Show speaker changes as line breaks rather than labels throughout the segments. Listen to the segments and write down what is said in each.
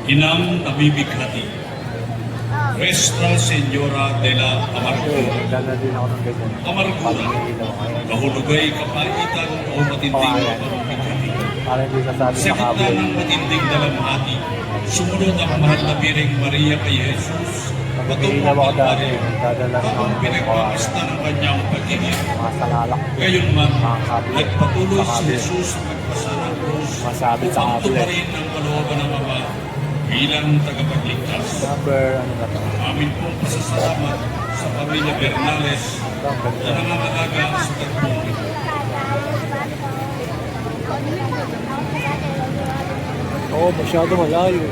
Inang nabibighati, Nuestra Señora de la Amargura,
Dala din ako ng ganyan.
Amargura, kahulugay kapaitan o matinding pagbighati.
Para hindi sasabi
Sa
sa
gitna
kabel.
ng matinding dalamhati, sumunod ang mahal na Bireng Maria kay Jesus,
Mag-iilaw ako dati. Dadala ng
habang
mga
pinagpapasta ng kanyang pagiging.
salalak.
Gayon man,
Mga kabel.
nagpatuloy
Sa
si
kabel.
Jesus sa magpasa ng krus
Masabit sa
upang
kabel.
tuparin ang kalooban ng Ama bilang tagapagligtas.
Number, ano na to?
Amin pong pasasalamat sa pamilya Bernales
Ang
na
ganda.
nangangalaga sa tagpong ito.
Oo, masyado malayo.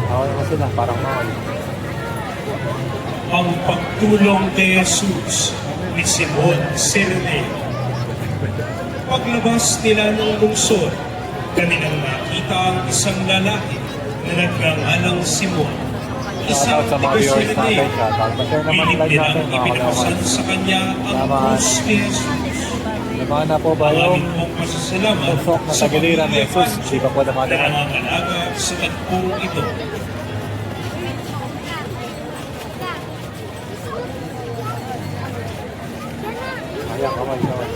Oo naman sila, parang mahal.
Ang pagtulong kay Jesus ni Simon Sirene. Paglabas nila ng lungsod, kanilang nakita ang isang lalaki na nagngangalang Simon. Isang
Shoutout sa mga
taga
viewers
Sirene.
natin. Shoutout. Bashare naman
Pilit
like
nilang
natin mga
ipinakasan
kalaman.
sa kanya ang
Tama.
krus ni Jesus.
Namana po ba
Ang
yung
aming pong pasasalamat
pusok na
sa
tagiliran ni
pamilya
Jesus? Di ba po
na
naman
nangangalaga sa tagpong ito.
Ayan, kamay, kamay.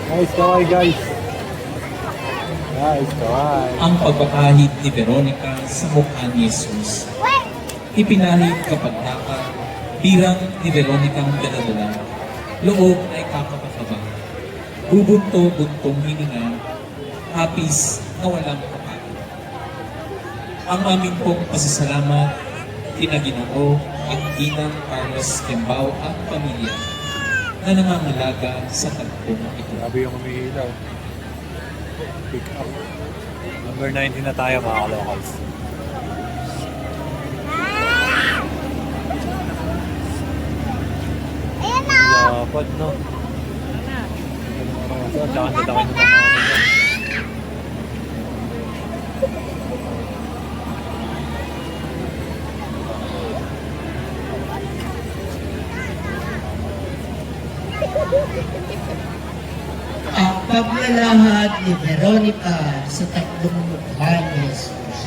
Nice kamay, guys. Nice kamay.
Ang pagpapahid ni Veronica sa mukha ni Jesus. Ipinahid kapag dapat, hirang ni Veronica ang daladala, loob ay kakapakaba. Bubunto-buntong hininga, hapis na walang kapatid. Ang aming pong pasasalamat, Ginoo at Inang Carlos Kembao at pamilya na nangangalaga sa tagpong ito.
Grabe yung umihilaw. Pick up. Number 19 na tayo mga kalocals. Dapat no. Tsaka na dami ng mga
Ang paglalahad ni Veronica sa tatlong mukha ni Jesus.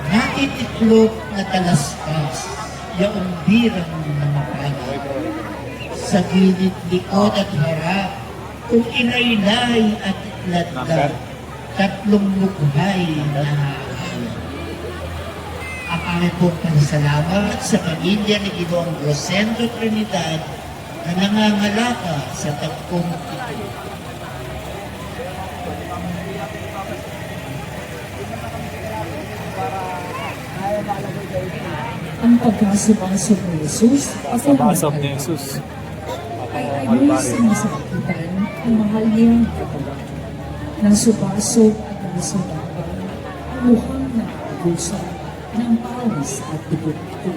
Naitiklop na talastas yung birang namapagay. Sa gilid, likod at harap, kung inaylay at itladlad, tatlong mukhay na hahalan. Ang aming pong pasasalamat sa pamilya ni Ginoong Rosendo Trinidad na nangangalaka sa tagpong ito.
Ang pagkasubasok ni Jesus
Sa basok ni Jesus.
ay lubos na sakitan ang mahal niyang nang subasok at nasubakan ang mukhang nakagusa ng pawis at dugot ito.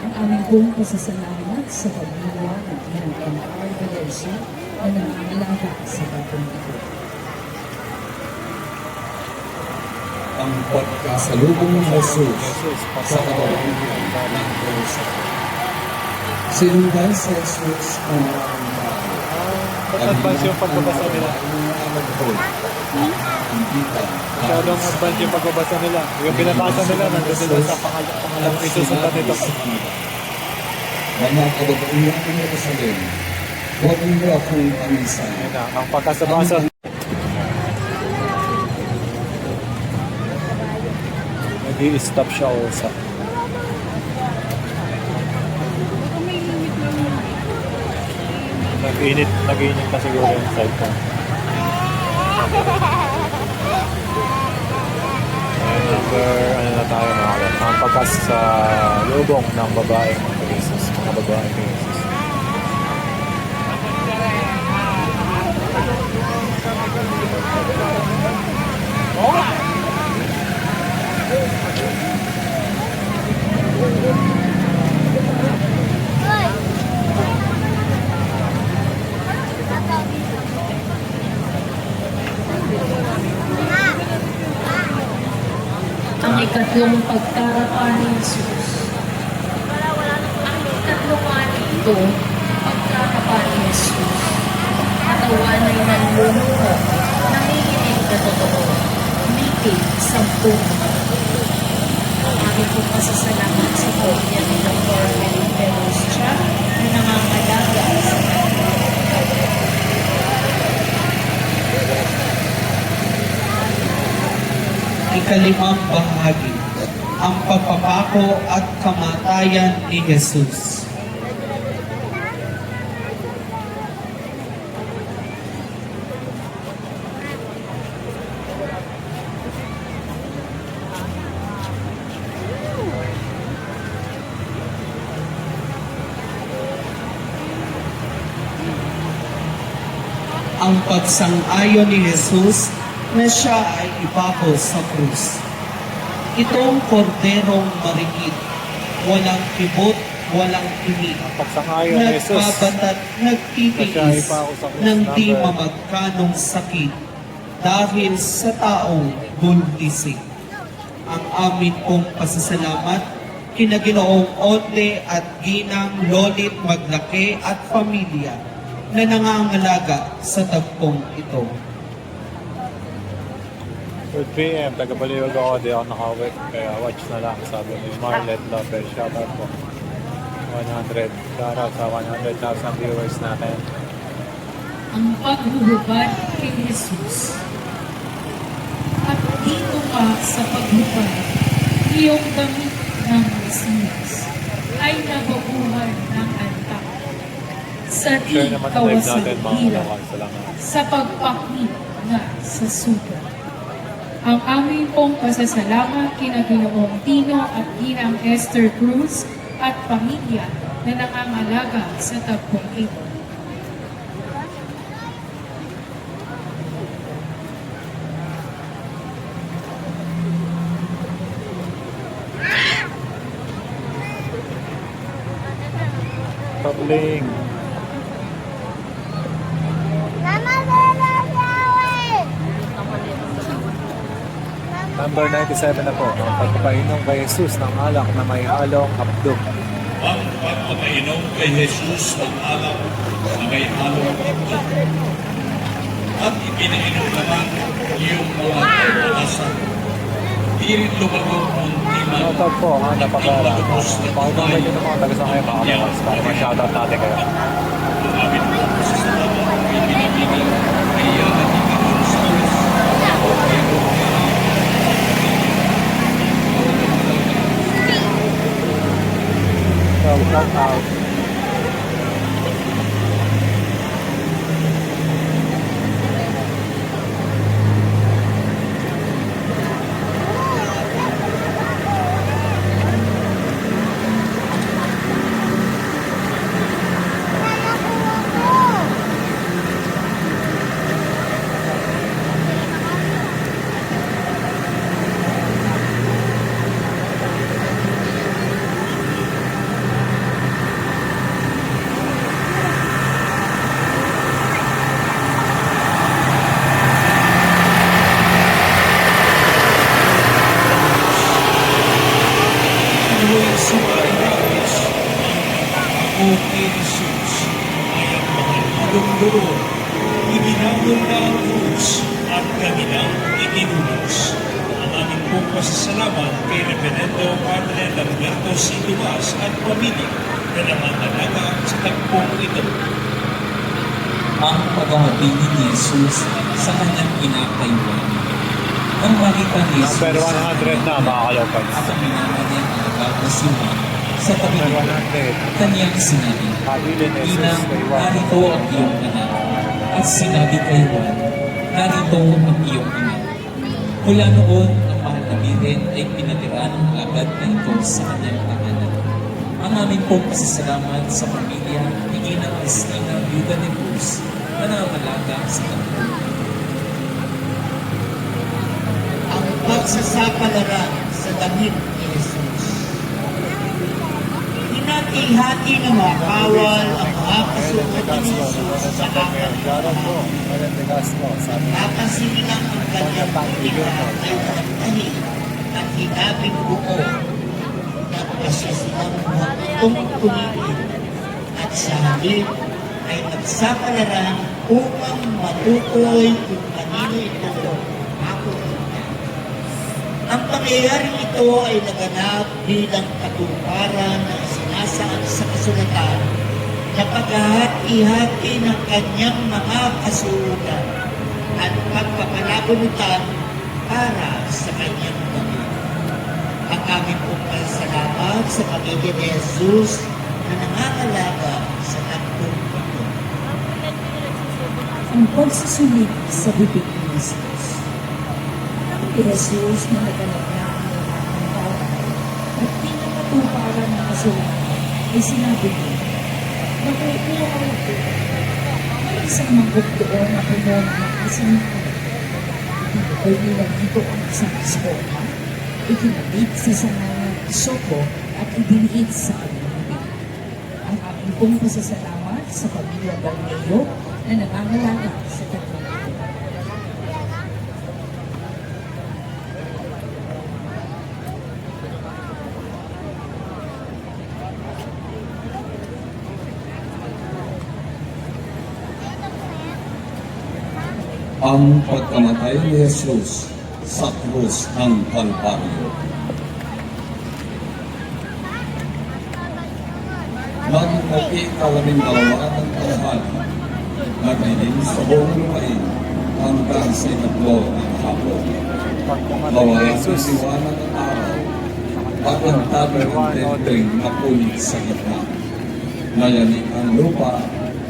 Ang aming pong pasasalamat sa paggawa ng American Organization na nangangalaga sa bagong ito.
Ang pagkasalubong ni Jesus sa kabaligyan ng krus. Sinundan sa Jesus ang maraming tao.
Ba't advance yung pagbabasa nila? Masyadong advance yung pagbabasa nila. Yung binabasa nila, nandun nila sa pangalang isusundan nito.
Mga kababayan ng Jerusalem, huwag niyo akong pamisan.
Ayun na, ang pagkasabasa. Nag-i-stop siya also. Nag-init pa siguro yung cellphone. Number, ano na tayo mga kalap? Ang pagkas sa lubong ng babaeng Jesus. Mga babaeng Jesus.
Ang ikatlong pagkarapa ni Jesus. Ang ikatlong ani ito, pagkarapa ni Jesus. Katawan ay nanluluho, nanginginig na totoo, mitig sa puno. Ang aming pong pasasalamat sa pamilya ni Dr. Felipe Roscha na nangangalaga sa
Ikalimang bahagi, ang pagpapako at kamatayan ni Jesus. Ang pagsang-ayon ni Jesus na siya ay ipako sa krus. Itong korderong marikit, walang kibot, walang tinig,
Pagsangayon ni Jesus.
nagbabatat,
Na siya
nagtitiis
ipako sa krus.
ng di
Number.
mamagkanong sakit dahil sa taong buntisig. Ang amin pong pasasalamat kina Ginoong Onde at Ginang Lolit Maglaki at pamilya na nangangalaga sa tagpong ito.
4 p.m. Taga-Baliwag ako, di ako nakawit. Kaya watch na lang, sabi ni Marlet Lopez. Shoutout po. 100. Shoutout sa 100,000 viewers natin.
ang paghuhubad kay Jesus. At dito ka sa paghubad, iyong damit ng Mesiyas ay nababuhan ng antak. Sa di
Share naman ang live natin mga
kawasan
kalakal. Salamat.
sa pagpakni nga sa sugat. Ang aming pong pasasalamat kina Ginoong Tino at Ginang Esther Cruz at pamilya na nangangalaga sa tagpong ito.
Pabling. Number 97 na po. Ang pagpapainom kay Jesus ng alak na may halong hapdog.
Ang pagpapainom kay Jesus ng alak na may halong ito. At ipinainom naman yung mga pagpalasan. Di rin lumagong muntiman.
Shoutout po mga napagala. Pakitambay nyo ng mga taga-sangay mga kalakal. Para ma-shoutout natin kayo.
Ang amin po pasasalamat kay pinamigay kay Yana Tika Gonzales.
Shout out.
Tuloy sumaligayos ang pagpapako kay Jesus ay ang mga idong-doon, ibinagol na ang krus at kanilang ikinulos. Ang aming pong pasasalamat kay Reverendo Padre Lamberto C. Dumas at pamilya na nangangalaga sa tagpong ito.
Ang paghahatid ni Jesus sa kanyang kinakaiwan. Nang makita ni Jesus
Number 100 na mga kalakal.
at ang minamahal niyang alagad si Juan sa tabi
Number
nito,
100.
kanyang sinabi,
Habilin ni Jesus
Inang,
kay Juan.
narito ang iyong anak. At sinabi kay Juan, narito ang iyong anak. Mula noon, ang mahal na amirin ay pinatira ng agad na ito sa kanyang tahanan. Ang aming pong pasasalamat sa pamilya ni Ina Cristina Viuda de Cruz na nangangalaga sa tatlong
ang pagsasapalaran sa damit ni Jesus. Hinati-hati ng mga kawal ang mga kasuot ni Jesus sa aking Napansin lang ang kanyang pagkita ay nagtahi at hinabing buo. Nagpasya silang magtungkulin at sa halip ay nagsapalaran upang matukoy kung kanino ito ako. Ang pangyayaring ito ay naganap bilang katuparan ng sinasaad sa kasulatan na paghahati-hati ng kanyang mga kasuotan at pagpapalabunutan para sa kanyang mga. Ang aming pong pasalamat sa pamilya ni Jesus na nangangalaga sa tatlong ito.
Ang pagsusulit sa bibig ni Jesus. Si Jesus na naganap na ang lahat ng tao at pinakatuparan ng kasulatan ay sinabi niya, "Nakukuha ko may isang manggok doon na puno ng maasin ko. Itinukol nila dito ang isang esponja, ikinabit sa sangang isoko at idiniit sa kanyang bibig." Ang aming pong pasasalamat sa pamilya Balmeo na nangangalaga sa tatlong ito.
Ang pagkamatay ni Jesus sa krus ng Kalbaryo. Nang ika-12 ng tanghali, nagdilim sa buong lupain hanggang sa ikatlo ng hapon. Nawalan ang liwanag ng araw at ang tabi ng tenteng napunit sa gitna. Nayanig ang lupa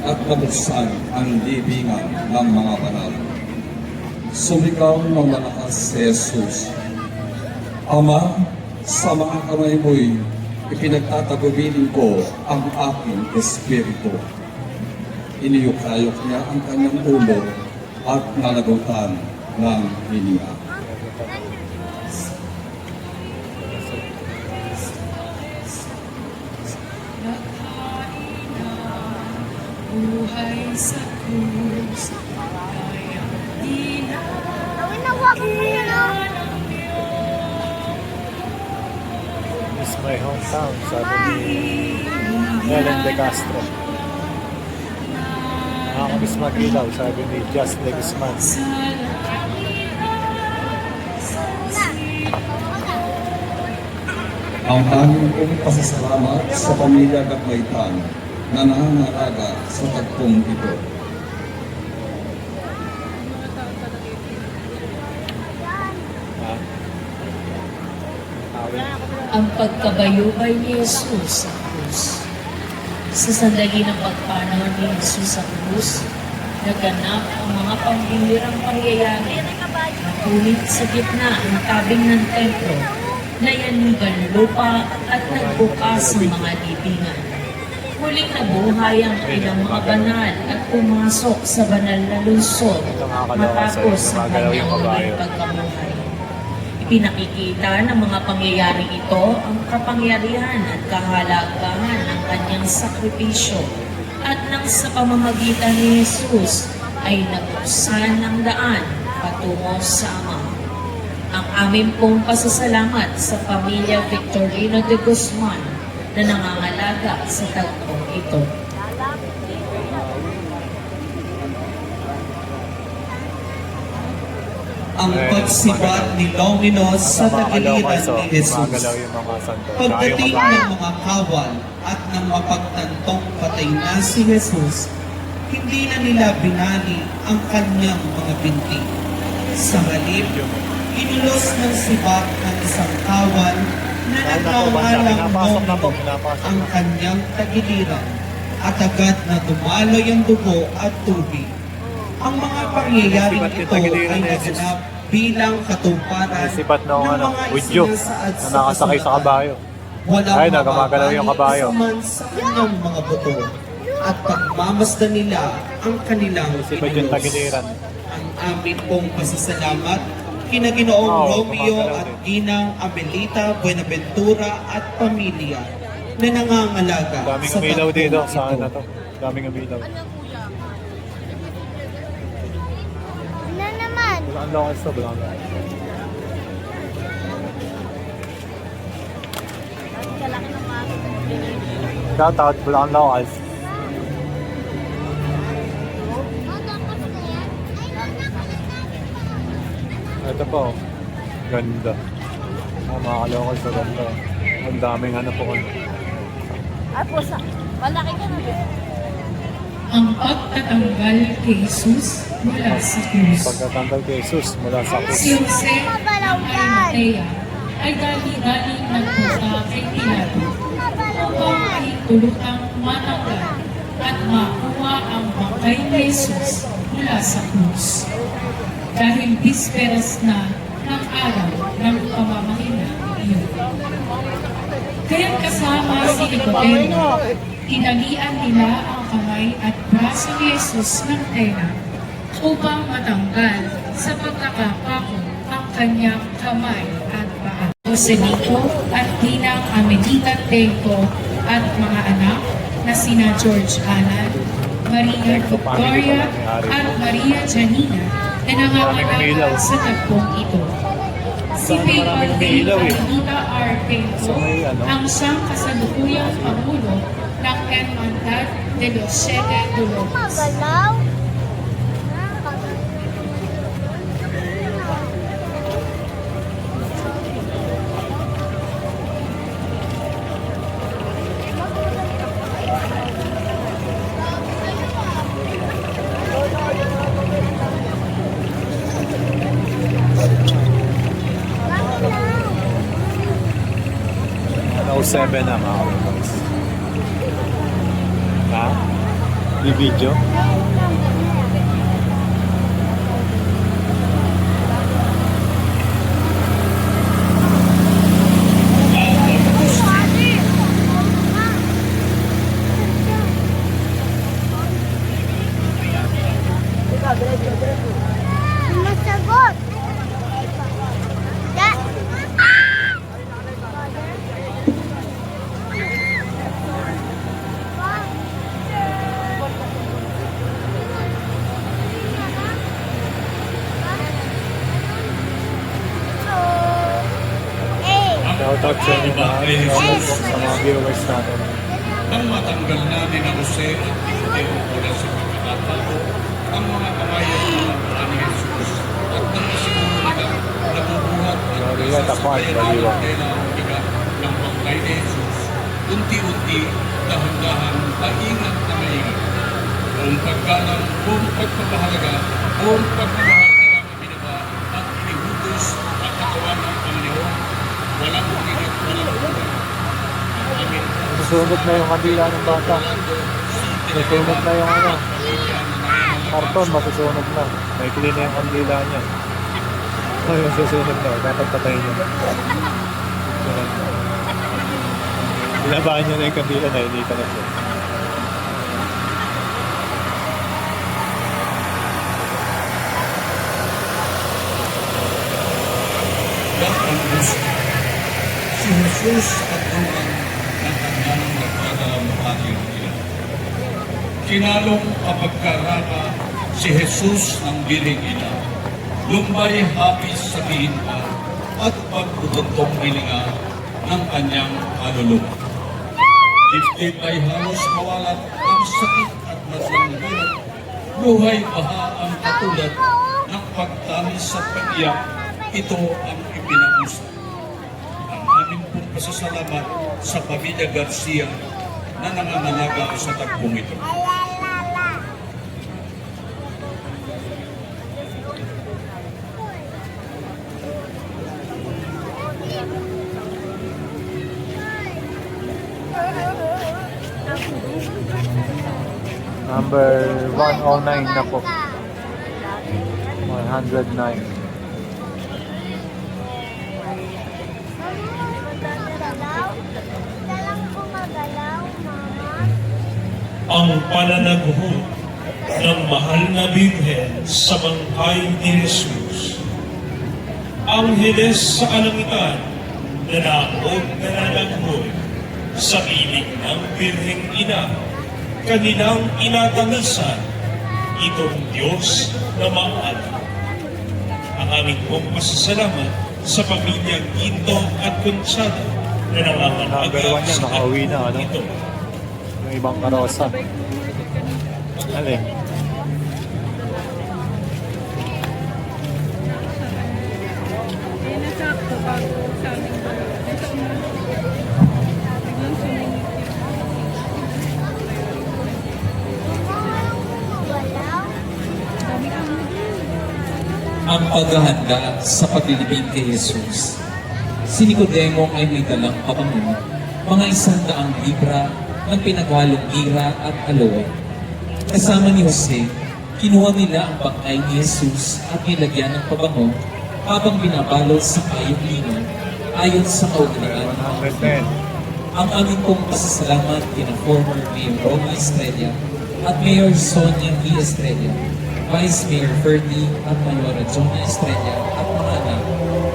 at nabuksan ang libingan ng mga banal. Sumigaw ng malakas si Jesus, "Ama, sa mga kamay mo'y ipinagtatagubilin ko ang aking espiritu." Iniyukayok niya ang kanyang ulo at nalagutan ng hininga.
Buhay sa krus, ay ang
It's my hometown, sabi ni Helen De Castro. Nakakamiss mag-ilaw, sabi ni Just De Guzman.
Ang aming pong pasasalamat sa pamilya Gagmaytan na nangangalaga sa tagpong ito.
ang pagkabayubay ni Jesus sa krus. Sa sandali ng pagpanaw ni Jesus sa krus, naganap ang mga pambihirang pangyayari. Napunit sa gitna ang tabing ng templo, nayanigan lupa at nagbukas ang mga libingan. Muling nabuhay ang ilang mga banal at pumasok sa banal na lungsod matapos ang kanyang muling pagkamuhay. Ipinakikita ng mga pangyayaring ito ang kapangyarihan at kahalagahan ng kanyang sakripisyo at nang sa pamamagitan ni Jesus ay nabuksan ng daan patungo sa Ama. Ang aming pong pasasalamat sa pamilya Victorino de Guzman na nangangalaga sa tagpong ito.
Ang pagsibat ni Longinos sa tagiliran ni Jesus.
Magalaw yung mga santo.
Pagdating ng mga kawal at ng mapagtantong patay na si Jesus, hindi na nila binali ang kanyang mga binti. Sa halip, inulos ng sibat ng isang kawal na nagkawalang Longinos ang kanyang tagiliran at agad na dumaloy ang dugo at tubig. Ang mga pangyayaring ito ay naganap bilang katuparan
Sipat nung
ng
ano,
mga
Udyo,
isinasaad
na nakasakay sa kabayo.
Walang
Ay, nagumagalaw yung kabayo.
mababalik sa kanyang mga buto at pagmamasdan nila ang kanilang
Sipat yung
inulos.
tagiliran.
Ang amin pong pasasalamat kina Ginoong
Oo,
Romeo
gumagalaw
at
din.
Ginang Amelita Buenaventura at pamilya na nangangalaga
Daming
sa
umilaw
tampong
dito.
ito.
Saan na to? Daming umilaw.
Ano naman?
Ang lakas to, ang lakas. Shout out, Bulang Lakas. Ito po. Ganda. Mga kalokal sa ganda. Ang daming ano po.
Ay, pusa. Malaki ka na.
Ang pagtatanggal kay Jesus mula sa krus.
Pagkatanggal kay Jesus mula sa
Si
krus.
Jose ng Arimatea ay dali-daling nagpunta kay Pilato upang mahintulutang matanggal at makuha ang bangkay ni Jesus mula sa krus. Dahil bisperas na ng araw ng pamamahina iyon. Kaya't kasama si Nicodemo, tinalian nila ang kamay at braso ni Jesus ng tela upang matanggal sa pagkakapako ang kanyang kamay at paa. Joselito at Ginang Amelita Tenco at mga anak na sina George Alan, Maria Victoria at Maria Janina na nanganganak sa tagpong ito. Si Mayor Dave Amelita R. Tenco ang siyang kasalukuyang pangulo ng Hermandad de los Siete Dolores.
Galaw?
Ano, 07 na mga kalokal. Ha? Di video?
Masagot. Ya.
Shout out sa inyo lahat. Sa mga viewers natin.
Nang matanggal na ni na Jose at Nicodemo mula sa pagkakatago ang mga kabayan ng mga paa ni Jesus at nang isiguro nila nabubuhat at
Sorry, yan, tapuan,
nasasabayan
baliwan.
nila ang bigat ng bangkay ni Jesus. Unti-unti, dahan-dahan, maingat na maingat. Kung paggalang, kung pagpapahalaga, kung pagmamahal nilang ibinaba at inihutos ang katawan ng Panginoon, walang umigat, walang umigat. Amen.
Susunod na yung kabila ng bata. Susunod na yung ano. Karton, masusunod na. May clean na yung kandila niya. Ay, susunod na. Dapat patayin niya. Ilabahan niya na yung kandila na hindi ka na siya.
Yan ang gusto. Si Jesus at Juan ng kanyang nagkakalamahati nila. Kinalong kapagkarama si Jesus ng giling ina. Lumbay hapis sa bihinta at pagbubuntong hilinga ng kanyang kaluluwa. Dibdib ay halos mawalat ang sakit at madlang hirap. Buhay baha ang katulad ng pagtamis sa pag-iyak. Ito ang ipinangusap. Ang aming pong pasasalamat sa pamilya Garcia na nangangalaga sa tagpong ito.
Number 109 na po. 109.
ang pananaguhod ng mahal na Birhen sa bangkay ni Jesus. Angeles sa kalangitan, nanaog na nanaguhod sa piling ng Birheng Ina, kanilang inatamisan itong Diyos na maalam. Ang aming pong pasasalamat sa pamilyang Ginto at Conchado na
Number
nangangalaga
1 yan,
sa
nakauwi na, ano?
ito.
Yung ibang karosa. Alin?
Ang paghahanda sa paglilibing kay Jesus. Si Nicodemo ay may dalang pabango, mga 100 libra ng pinaghalong gira at aloe. Kasama ni Jose, kinuha nila ang bangkay ni Jesus at nilagyan ng pabango habang binabalot sa kayong lino ayon sa kaugnaan.
110.
Ang aming pong pasasalamat kina former Mayor Romy Estrella at Mayor Sonia V. Estrella, Vice Mayor Ferdy at Mayora Jonah Estrella at mga anak,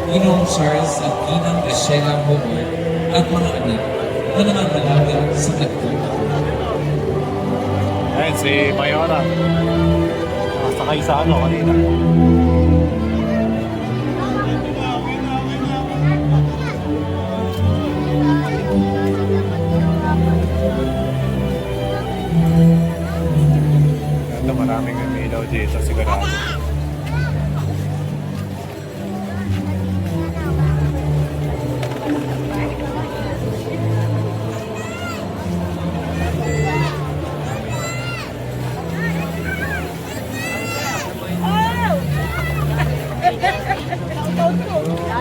Ginoong Charles at Ginang Rachela Howard at mga anak na nangangalaga sa tagpuan.
Ayan, si Mayora. Nakasakay sa ano kanina. Ganda, maraming umilaw dito sigurado.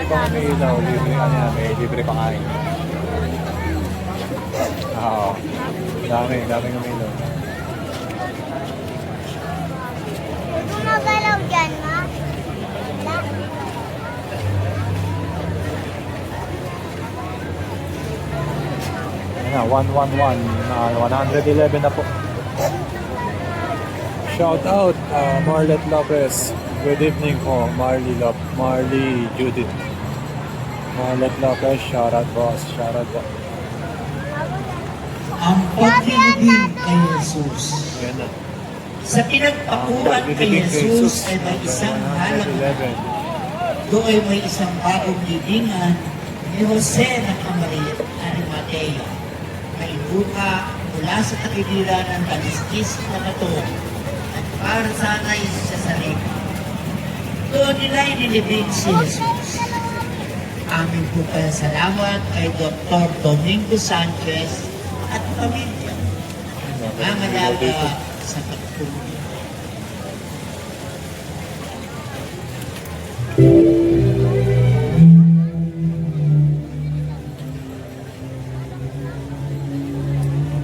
Ibang umilaw, libre ano yan, may libre pakain. Oo. Daming umilaw.
Gumagalaw dyan, ma.
Ano, 111, 111 na po. Shout out, Marlet Lopez. Good evening po, Marley Judith. Marlet Lopez, shout out boss, shout out po.
Ang paglilibing kay Jesus.
Ayan na.
Sa pinagpakuran kay Jesus ay may isang halaman. Doon ay may isang bagong libingan ni Jose ng Arimatea. May lupa mula sa takiliran ng kaliskis na bato at para sanay sa sarili. Doon nila inilibing si Jesus. Aming po kaya salamat kay Dr. Domingo Sanchez at pamilya. Nangangalaga sa pagtulong.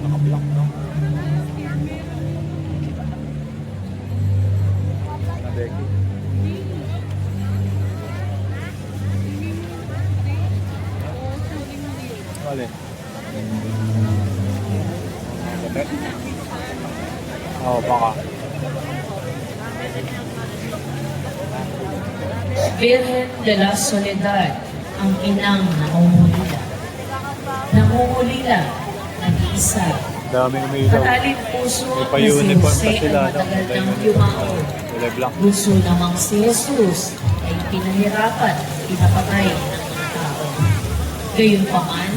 Naka-block, no? Nadeki. Alin? Oo, baka.
Virgen de la Soledad, ang inang nangungulila. Nangungulila, nag-iisa.
Daming umilaw.
Matalin puso
May
na si
pa-uniform pa
Jose
sila,
ay
no?
matagal nang yumaon.
Kulay black.
Gusto namang si Jesus ay pinahirapan, pinapatay ng mga tao. Gayunpaman,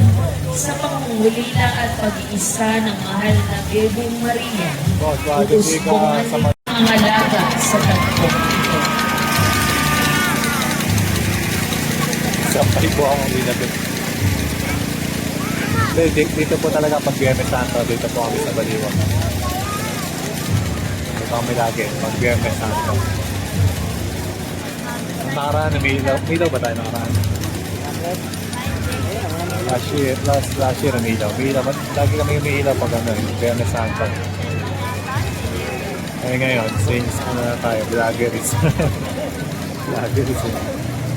sa pangungulila at pag-iisa ng mahal na Bebeng Maria,
Boss, bakit hindi ka
uusbongan
sa
ang halaga sa tagpong ito.
Sampay po akong dinabit. Dito po talaga pag Biyernes Santo, dito po kami sa Baliwag. Dito kami lagi, pag Biyernes Santo. Ang nakaraan, umilaw ba tayo nakaraan? Last year umilaw. Lagi kami umilaw pag ano, Biyernes Santo. Kaya ngayon, since ano na tayo, vloggeries. Vloggeries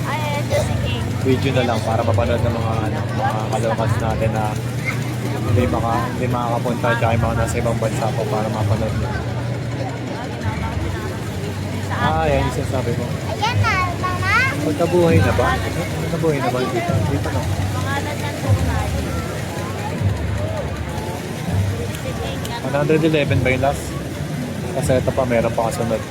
Ay, ito si King.
video na lang para mapanood ng mga kalokas natin na hindi makakapunta tsaka yung mga nasa ibang bansa po para mapanood nyo. Yan yung sinasabi ko.
Ayan na, mama.
Pagkabuhay na ba? Nabuhay na ba dito? Dito no?
Pangalan ng tunay.
111 ba yung last? Kasi ito pa, meron pa kasunod.